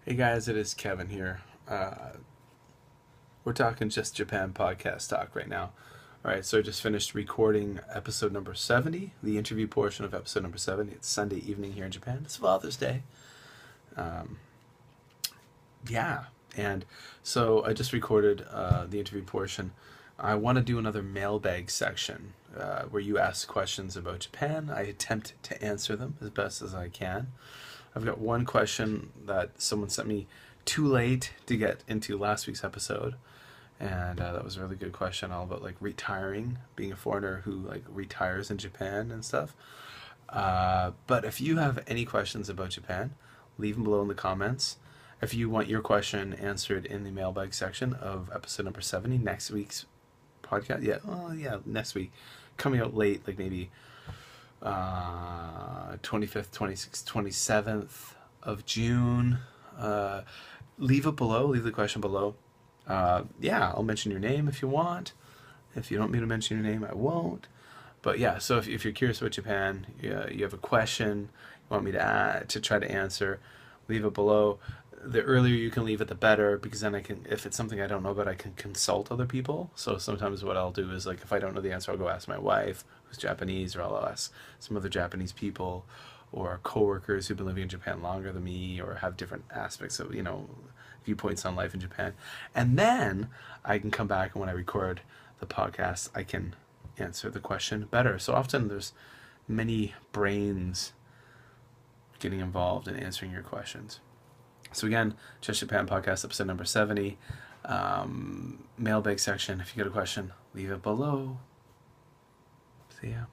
Hey guys, it is Kevin here. We're talking Just Japan podcast talk right now. All right, so I just finished recording episode number 70, the interview portion of episode number 70. It's Sunday evening here in Japan. It's Father's Day. Um, yeah, and so I just recorded the interview portion. I want to do another mailbag section where you ask questions about Japan. I attempt to answer them as best as I can. I've got one question that someone sent me too late to get into last week's episode, and that was a really good question, all about like retiring, being a foreigner who like retires in Japan and stuff. But if you have any questions about Japan, leave them below in the comments. If you want your question answered in the mailbag section of episode number 70, next week's podcast, next week, coming out late, like maybe 25th, 26th, 27th of June. Leave it below, leave the question below. I'll mention your name if you want. If you don't want me to mention your name, I won't. But yeah, so if you're curious about Japan, you have a question, you want me to try to answer, leave it below. The earlier you can leave it, the better, because then I can, if it's something I don't know about, I can consult other people. So sometimes what I'll do is, like, if I don't know the answer, I'll go ask my wife, who's Japanese, or I'll ask some other Japanese people, or coworkers who've been living in Japan longer than me, or have different aspects of, viewpoints on life in Japan. And then I can come back, and when I record the podcast, I can answer the question better. So often there's many brains getting involved in answering your questions. So again, Just Japan podcast, episode number 70. Mailbag section. If you got a question, leave it below. See ya.